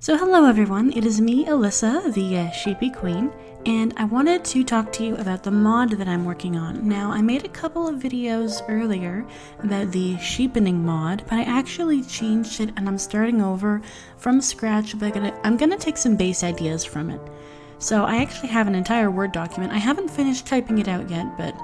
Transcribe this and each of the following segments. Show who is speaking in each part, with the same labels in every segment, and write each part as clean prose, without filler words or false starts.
Speaker 1: So hello everyone, it is me, Alyssa, the Sheepy Queen, and I wanted to talk to you about the mod that I'm working on. Now, I made a couple of videos earlier about the sheepening mod, but I actually changed it and I'm starting over from scratch, but I'm gonna take some base ideas from it. So I actually have an entire Word document. I haven't finished typing it out yet, but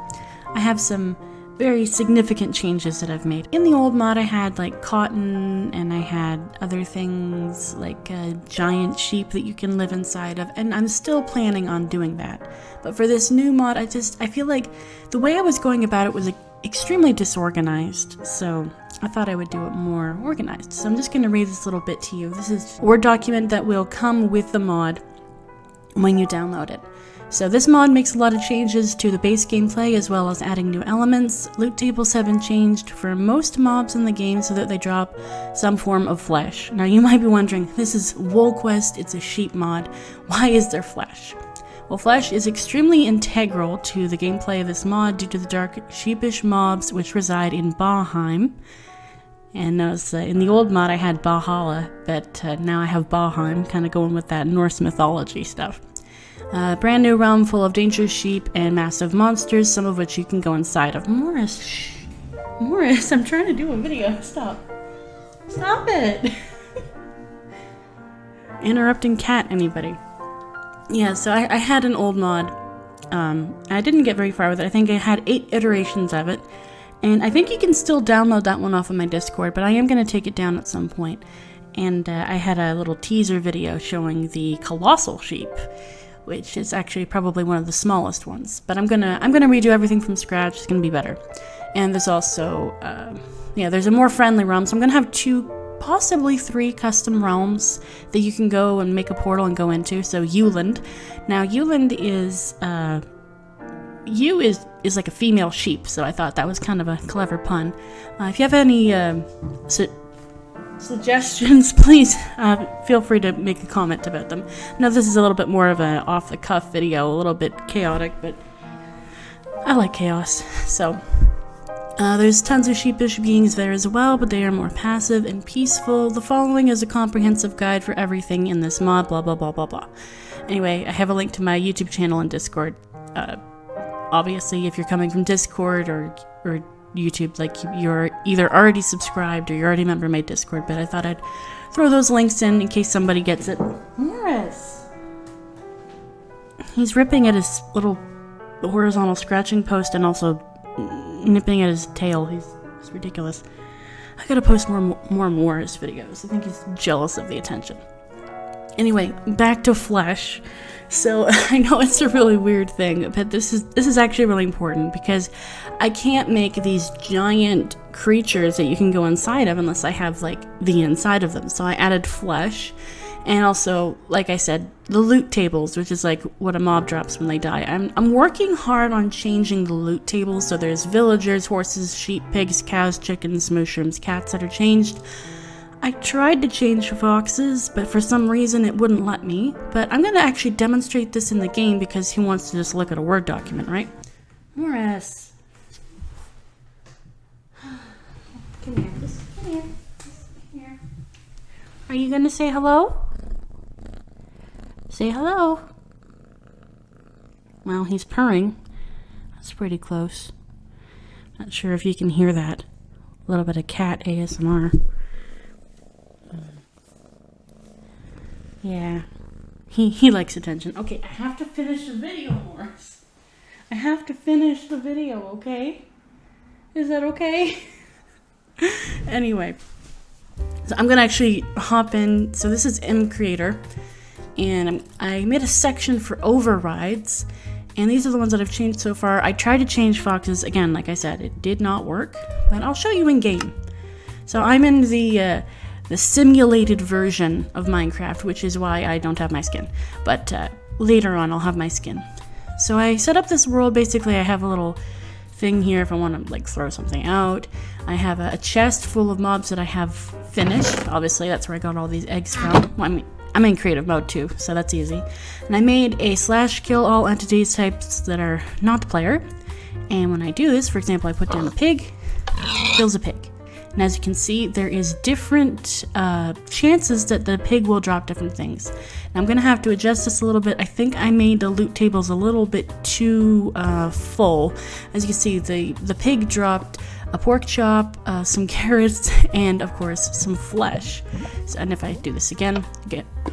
Speaker 1: I have some very significant changes that I've made. In the old mod I had like cotton and I had other things like a giant sheep that you can live inside of, and I'm still planning on doing that. But for this new mod I feel like the way I was going about it was extremely disorganized, so I thought I would do it more organized. So I'm just going to read this little bit to you. This is a Word document that will come with the mod when you download it. So this mod makes a lot of changes to the base gameplay as well as adding new elements. Loot tables have been changed for most mobs in the game so that they drop some form of flesh. Now you might be wondering, this is Wool Quest, it's a sheep mod, why is there flesh? Well, flesh is extremely integral to the gameplay of this mod due to the dark sheepish mobs which reside in Baheim. And notice in the old mod I had Valhalla, but now I have Baheim, kind of going with that Norse mythology stuff. Brand new realm full of dangerous sheep and massive monsters, some of which you can go inside of. Morris, shh. Morris, I'm trying to do a video. Stop. Stop it. Interrupting cat, anybody? Yeah, so I had an old mod. I didn't get very far with it. I think I had 8 iterations of it. And I think you can still download that one off of my Discord, but I am going to take it down at some point. And I had a little teaser video showing the colossal sheep, which is actually probably one of the smallest ones. But I'm gonna redo everything from scratch. It's gonna be better. And there's also, there's a more friendly realm. So I'm gonna have 2, possibly 3 custom realms that you can go and make a portal and go into. So Ewland. Now Ewland is, Ewe is like a female sheep. So I thought that was kind of a clever pun. If you have any suggestions, please feel free to make a comment about them. Now this is a little bit more of an off-the-cuff video, a little bit chaotic, but I like chaos. So there's tons of sheepish beings there as well, but they are more passive and peaceful. The following is a comprehensive guide for everything in this mod, blah blah blah blah blah. Anyway, I have a link to my YouTube channel and Discord. Obviously if you're coming from Discord or YouTube, like you're either already subscribed or you're already a member of my Discord, but I thought I'd throw those links in case somebody gets it. Morris! He's ripping at his little horizontal scratching post and also nipping at his tail. He's ridiculous. I gotta post more Morris videos. I think he's jealous of the attention. Anyway, back to flesh. So I know it's a really weird thing, but this is actually really important because I can't make these giant creatures that you can go inside of unless I have like the inside of them. So I added flesh, and also, like I said, the loot tables, which is like what a mob drops when they die. I'm working hard on changing the loot tables so there's villagers, horses, sheep, pigs, cows, chickens, mushrooms, cats that are changed. I tried to change foxes, but for some reason it wouldn't let me. But I'm going to actually demonstrate this in the game because who wants to just look at a Word document, right? Morris. Come here. Just come here. Just come here. Are you going to say hello? Say hello. Well, he's purring. That's pretty close. Not sure if you can hear that. A little bit of cat ASMR. Yeah, he likes attention. Okay, I have to finish the video, Morris. I have to finish the video, okay? Is that okay? Anyway, so I'm gonna actually hop in. So this is M Creator, and I made a section for overrides, and these are the ones that I've changed so far. I tried to change foxes again, like I said, it did not work, but I'll show you in game. So I'm in the simulated version of Minecraft, which is why I don't have my skin. But later on, I'll have my skin. So I set up this world. Basically, I have a little thing here if I want to like throw something out. I have a chest full of mobs that I have finished. Obviously, that's where I got all these eggs from. Well, I mean, I'm in creative mode too, so that's easy. And I made a /kill all entities types that are not the player. And when I do this, for example, I put down a pig, kills a pig. And as you can see, there is different chances that the pig will drop different things. Now I'm going to have to adjust this a little bit. I think I made the loot tables a little bit too full. As you can see, the pig dropped a pork chop, some carrots, and of course some flesh. So, and if I do this again,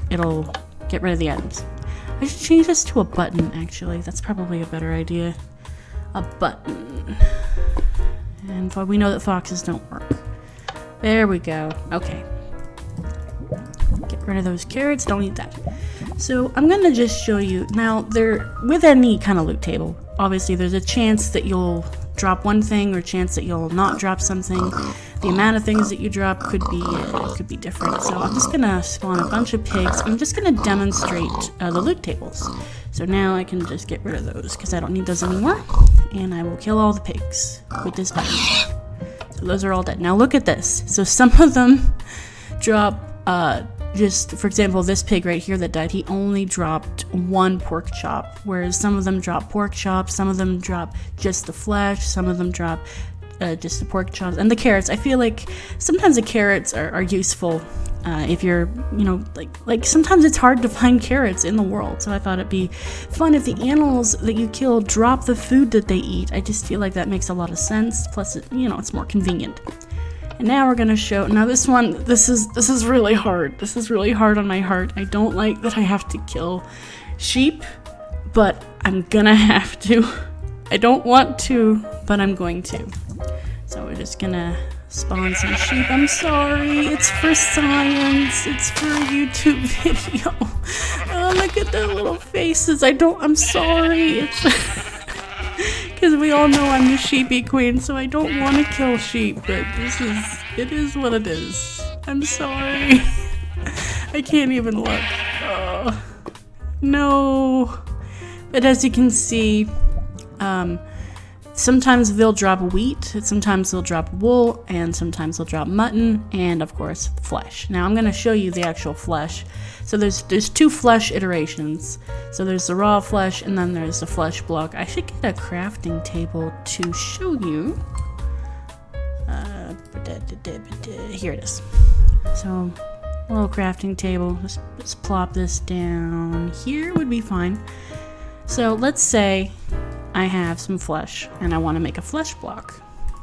Speaker 1: it'll get rid of the items. I should change this to a button, actually. That's probably a better idea. A button. And we know that foxes don't work. There we go. Okay. Get rid of those carrots. Don't need that. So I'm going to just show you. Now, with any kind of loot table, obviously there's a chance that you'll drop one thing or a chance that you'll not drop something. The amount of things that you drop could be different. So I'm just going to spawn a bunch of pigs. I'm just going to demonstrate the loot tables. So now I can just get rid of those because I don't need those anymore. And I will kill all the pigs with this button. So those are all dead. Now look at this. So some of them drop, just for example, this pig right here that died, he only dropped one pork chop. Whereas some of them drop pork chops, some of them drop just the flesh, some of them drop just the pork chops. And the carrots, I feel like sometimes the carrots are useful if you're, like sometimes it's hard to find carrots in the world. So I thought it'd be fun if the animals that you kill drop the food that they eat. I just feel like that makes a lot of sense. Plus, it's more convenient. And now we're gonna show. Now this one, this is really hard. This is really hard on my heart. I don't like that I have to kill sheep, but I'm gonna have to. I don't want to, but I'm going to. So we're just gonna spawn some sheep. I'm sorry. It's for science. It's for a YouTube video. Oh, look at their little faces. I'm sorry. It's because we all know I'm the sheepy queen, so I don't want to kill sheep, but it is what it is. I'm sorry. I can't even look. Oh, no. But as you can see, sometimes they'll drop wheat, sometimes they'll drop wool, and sometimes they'll drop mutton, and of course flesh. Now I'm going to show you the actual flesh. So there's two flesh iterations. So there's the raw flesh, and then there's the flesh block. I should get a crafting table to show you. Here it is. So a little crafting table. Just plop this down here would be fine. So let's say I have some flesh and I want to make a flesh block.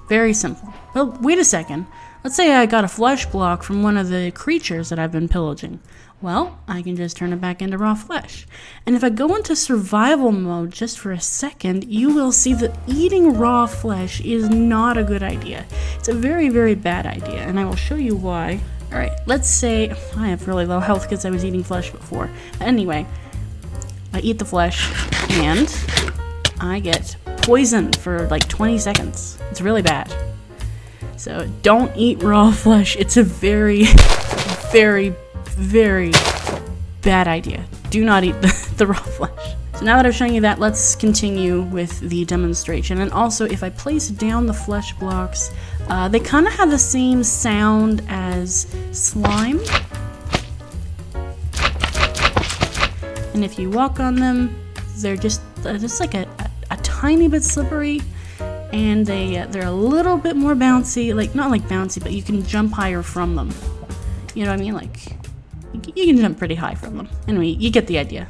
Speaker 1: Very simple. Well, wait a second. Let's say I got a flesh block from one of the creatures that I've been pillaging. Well, I can just turn it back into raw flesh. And if I go into survival mode just for a second, you will see that eating raw flesh is not a good idea. It's a very, very bad idea, and I will show you why. Alright, let's say I have really low health because I was eating flesh before. Anyway, I eat the flesh and I get poisoned for like 20 seconds. It's really bad. So don't eat raw flesh. It's a very, very, very bad idea. Do not eat the raw flesh. So now that I've shown you that, let's continue with the demonstration. And also, if I place down the flesh blocks, they kind of have the same sound as slime. And if you walk on them, they're just like a tiny bit slippery, and they're a little bit more bouncy. Like, not like bouncy, but you can jump higher from them. You know what I mean? Like, you can jump pretty high from them. Anyway, you get the idea.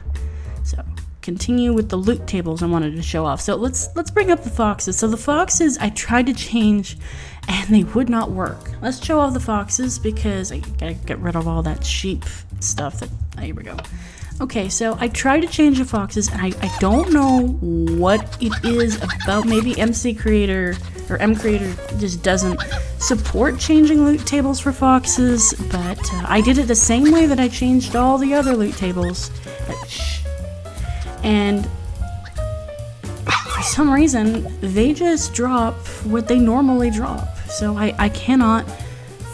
Speaker 1: So continue with the loot tables I wanted to show off. So let's bring up the foxes. So the foxes I tried to change and they would not work. Let's show off the foxes because I gotta get rid of all that sheep stuff here we go. Okay, so I tried to change the foxes and I don't know what it is about. Maybe MC Creator or M Creator just doesn't support changing loot tables for foxes, but I did it the same way that I changed all the other loot tables. And for some reason, they just drop what they normally drop. So I cannot,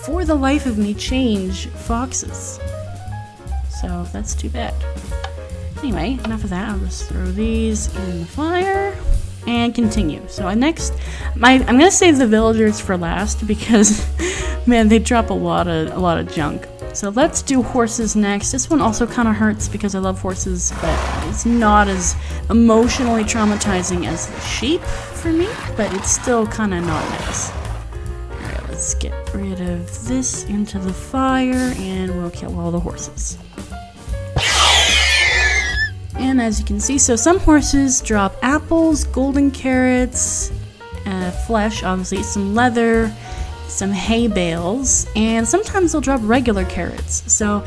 Speaker 1: for the life of me, change foxes. So that's too bad. Anyway, enough of that. I'll just throw these in the fire and continue. So next, I'm gonna save the villagers for last because, man, they drop a lot of junk. So let's do horses next. This one also kind of hurts because I love horses, but it's not as emotionally traumatizing as the sheep for me, but it's still kind of not nice. Alright, let's let's get rid of this into the fire, and we'll kill all the horses. And as you can see, so some horses drop apples, golden carrots, flesh, obviously, some leather, some hay bales, and sometimes they'll drop regular carrots. So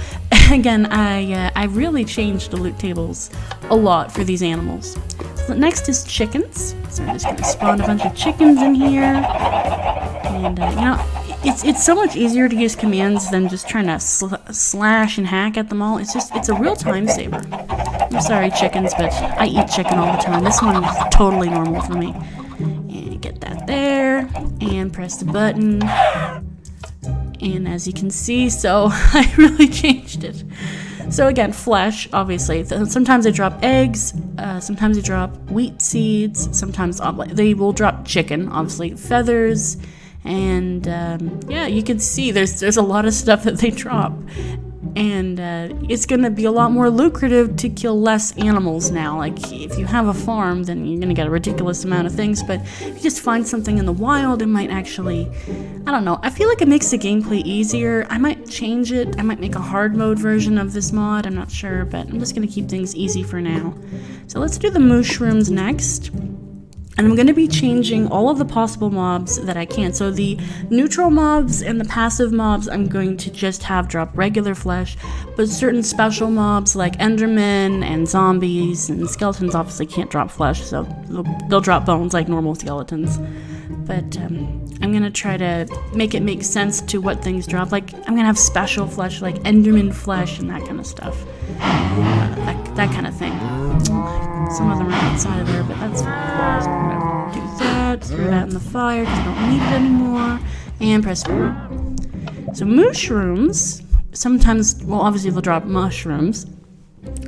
Speaker 1: again, I really changed the loot tables a lot for these animals. So next is chickens. So I'm just gonna spawn a bunch of chickens in here, and you know, it's so much easier to use commands than just trying to slash and hack at them all. It's a real time saver. I'm sorry, chickens, but I eat chicken all the time. This one is totally normal for me. And get that there, and press the button. And as you can see, so I really changed it. So again, flesh, obviously. Sometimes they drop eggs, sometimes they drop wheat seeds, sometimes they will drop chicken, obviously, feathers, and yeah, you can see there's a lot of stuff that they drop. And it's going to be a lot more lucrative to kill less animals now. Like, if you have a farm, then you're going to get a ridiculous amount of things. But if you just find something in the wild, it might actually, I don't know. I feel like it makes the gameplay easier. I might change it. I might make a hard mode version of this mod. I'm not sure, but I'm just going to keep things easy for now. So let's do the mushrooms next. And I'm going to be changing all of the possible mobs that I can. So the neutral mobs and the passive mobs, I'm going to just have drop regular flesh. But certain special mobs like Endermen and zombies and skeletons obviously can't drop flesh. So they'll drop bones like normal skeletons. But I'm going to try to make it make sense to what things drop. Like, I'm going to have special flesh like Enderman flesh and that kind of stuff. That kind of thing. Some of them are outside of there, but that's fine. So I'm gonna do that, throw that in the fire because I don't need it anymore, and press forward. So mushrooms, sometimes, well, obviously they'll drop mushrooms.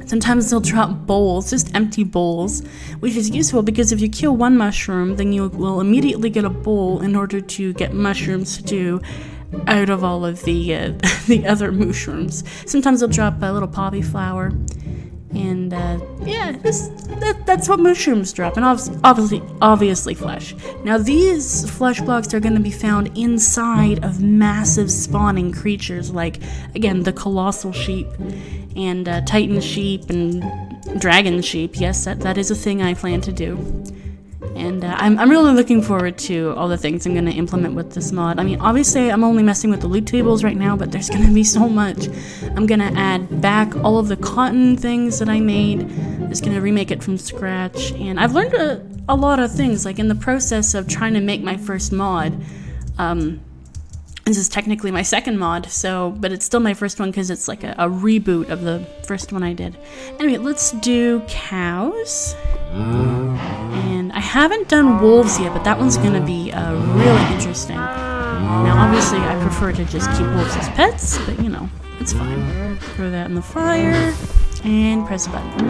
Speaker 1: Sometimes they'll drop bowls, just empty bowls, which is useful because if you kill one mushroom, then you will immediately get a bowl in order to get mushroom stew out of all of the other mushrooms. Sometimes they'll drop a little poppy flower. And yeah, that's what mushrooms drop, and obviously flesh. Now these flesh blocks are going to be found inside of massive spawning creatures, like again the colossal sheep, and titan sheep, and dragon sheep. Yes, that is a thing I plan to do. And I'm really looking forward to all the things I'm going to implement with this mod. I mean, obviously, I'm only messing with the loot tables right now, but there's going to be so much. I'm going to add back all of the cotton things that I made. I'm just going to remake it from scratch. And I've learned a lot of things, like in the process of trying to make my first mod. This is technically my second mod, but it's still my first one because it's like a reboot of the first one I did. Anyway, let's do cows. And I haven't done wolves yet, but that one's going to be really interesting. Now, obviously, I prefer to just keep wolves as pets, but you know, it's fine. Throw that in the fire, and press a button.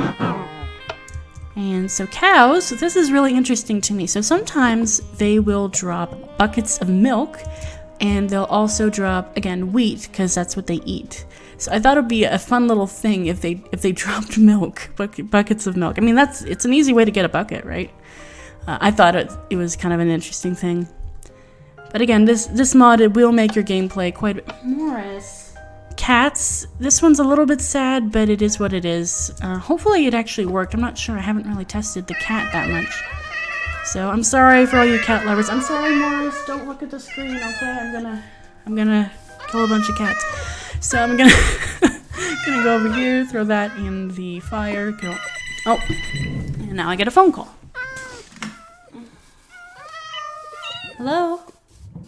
Speaker 1: And so cows, this is really interesting to me. So sometimes they will drop buckets of milk, and they'll also drop, again, wheat, because that's what they eat. So I thought it'd be a fun little thing if they dropped milk, buckets of milk. I mean, it's an easy way to get a bucket, right? I thought it was kind of an interesting thing. But again, this mod, it will make your gameplay quite a bit. Morris. Cats, this one's a little bit sad, but it is what it is. Hopefully it actually worked. I'm not sure. I haven't really tested the cat that much. So I'm sorry for all you cat lovers. I'm sorry, Morris. Don't look at the screen, okay? I'm gonna kill a bunch of cats. So I'm gonna go over here, throw that in the fire. Go. Oh, and now I get a phone call. Hello?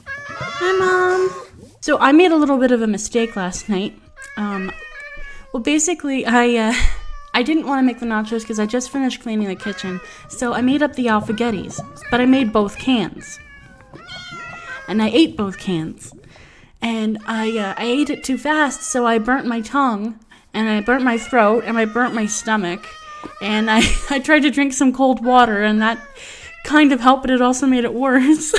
Speaker 1: Hi, Mom. So I made a little bit of a mistake last night. Well, basically, I didn't want to make the nachos because I just finished cleaning the kitchen. So I made up the alphagettis, but I made both cans. And I ate both cans. And I ate it too fast, so I burnt my tongue, and I burnt my throat, and I burnt my stomach. And I tried to drink some cold water, and that kind of helped, but it also made it worse.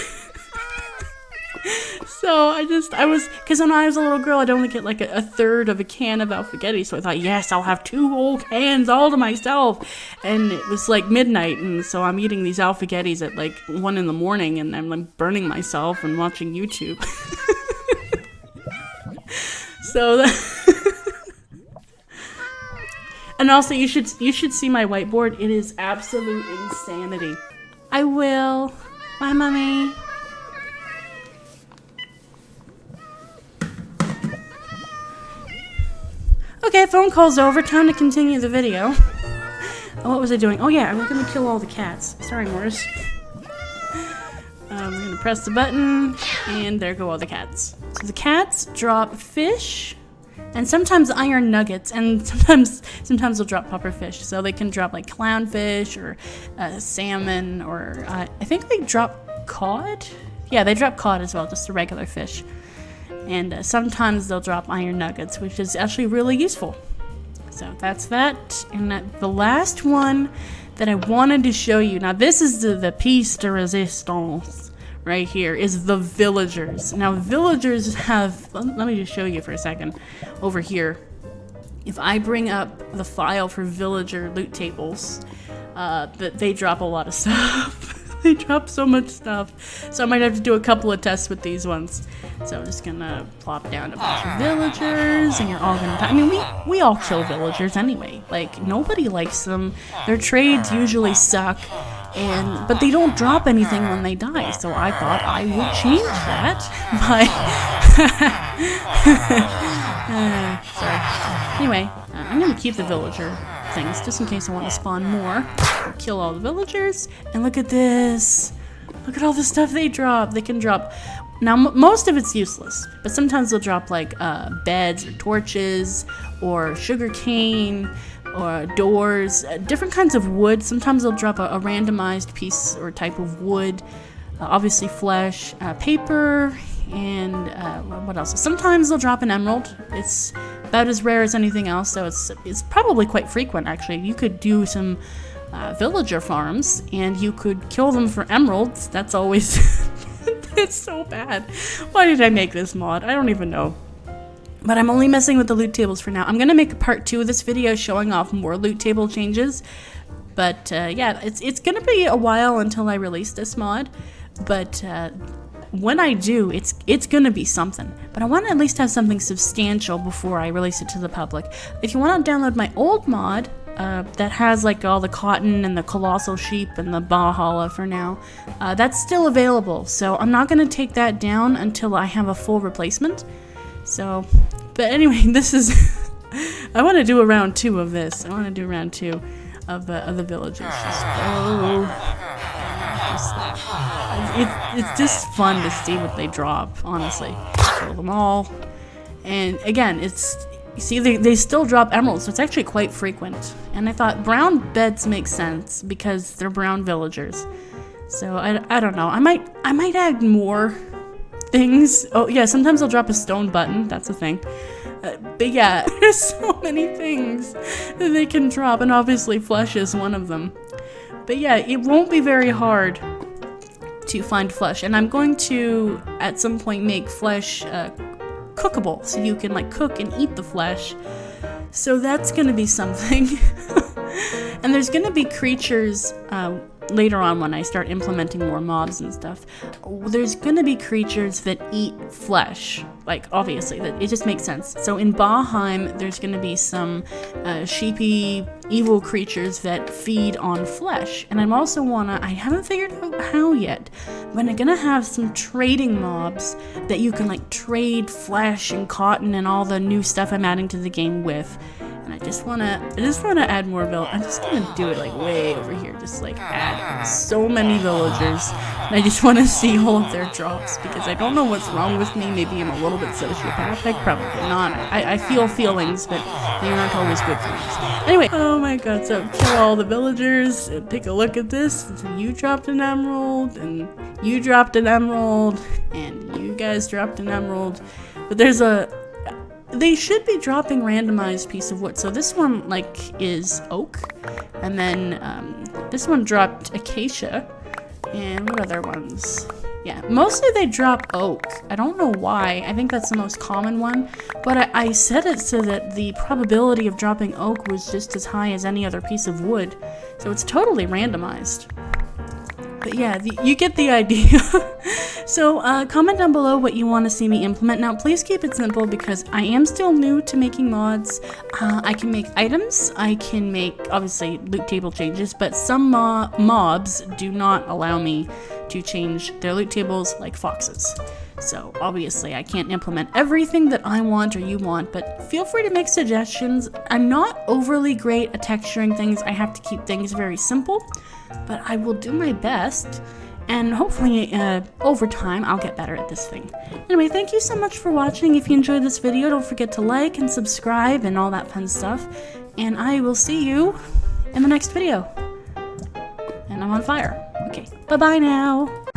Speaker 1: So because when I was a little girl, I'd only get like a third of a can of alphagetti, so I thought, yes, I'll have 2 whole cans all to myself. And it was like midnight, and so I'm eating these alphagettis at like 1 in the morning, and I'm like burning myself and watching YouTube. So and also you should see my whiteboard. It is absolute insanity. I will. Bye, Mommy. Okay, phone call's over. Time to continue the video. What was I doing? Oh yeah, I was gonna kill all the cats. Sorry, Morris. We're gonna press the button, and there go all the cats. So the cats drop fish, and sometimes iron nuggets, and sometimes they'll drop puffer fish. So they can drop like clownfish or salmon, or I think they drop cod. Yeah, they drop cod as well, just the regular fish. And sometimes they'll drop iron nuggets, which is actually really useful. So that's that. And the last one that I wanted to show you. Now this is the piece de resistance right here, is the villagers. Now villagers have, let me just show you for a second over here. If I bring up the file for villager loot tables, they drop a lot of stuff. They drop so much stuff. So I might have to do a couple of tests with these ones. So I'm just gonna plop down a bunch of villagers, and you're all gonna die. I mean, we all kill villagers anyway. Like, nobody likes them. Their trades usually suck, but they don't drop anything when they die. So I thought I would change that by... sorry. Anyway, I'm gonna keep the villager things just in case I want to spawn more. Kill all the villagers, and look at this. Look at all the stuff they drop. They can drop. Now most of it's useless, but sometimes they'll drop like beds or torches or sugar cane or doors, different kinds of wood. Sometimes they'll drop a randomized piece or type of wood, obviously flesh, paper, and what else? Sometimes they'll drop an emerald. It's about as rare as anything else, so it's probably quite frequent actually. You could do some villager farms, and you could kill them for emeralds. That's always... It's so bad. Why did I make this mod? I don't even know. But I'm only messing with the loot tables for now. I'm gonna make a part 2 of this video showing off more loot table changes. But yeah, it's gonna be a while until I release this mod. But when I do, it's gonna be something. But I want to at least have something substantial before I release it to the public. If you want to download my old mod, that has like all the cotton and the colossal sheep and the Bahala for now, that's still available. So I'm not going to take that down until I have a full replacement. So, but anyway, this is... I want to do a round 2 of this. I want to do round 2 of the villagers. It's just fun to see what they drop, honestly. Kill them all. And again, you see, they still drop emeralds, so it's actually quite frequent. And I thought brown beds make sense because they're brown villagers. So I don't know. I might add more things. Oh yeah, sometimes they'll drop a stone button. That's a thing. But yeah, there's so many things that they can drop, and obviously flesh is one of them. But yeah, it won't be very hard to find flesh, and I'm going to at some point make flesh cookable, so you can like cook and eat the flesh. So that's gonna be something. And there's gonna be creatures later on when I start implementing more mobs and stuff. There's gonna be creatures that eat flesh, like obviously that it just makes sense. So in Baheim there's gonna be some sheepy evil creatures that feed on flesh, and I'm also I haven't figured out how yet, but I'm gonna have some trading mobs that you can like trade flesh and cotton and all the new stuff I'm adding to the game with. And I just wanna add more I'm just gonna do it like way over here, just like add so many villagers. And I just wanna see all of their drops because I don't know what's wrong with me. Maybe I'm a little bit sociopathic, probably not. I feel feelings, but they aren't always good feelings. Anyway, oh my god, so kill all the villagers and take a look at this. So you dropped an emerald, and you dropped an emerald, and you guys dropped an emerald. But they should be dropping randomized piece of wood. So this one like is oak, and then this one dropped acacia, and what other ones? Yeah, mostly they drop oak. I don't know why. I think that's the most common one, but I set it so that the probability of dropping oak was just as high as any other piece of wood. So it's totally randomized. But yeah, you get the idea. So comment down below what you want to see me implement. Now please keep it simple because I am still new to making mods. I can make items, I can make obviously loot table changes, but some mobs do not allow me to change their loot tables like foxes. So obviously I can't implement everything that I want or you want, but feel free to make suggestions. I'm not overly great at texturing things. I have to keep things very simple, but I will do my best. And hopefully, over time, I'll get better at this thing. Anyway, thank you so much for watching. If you enjoyed this video, don't forget to like and subscribe and all that fun stuff. And I will see you in the next video. And I'm on fire. Okay, bye-bye now.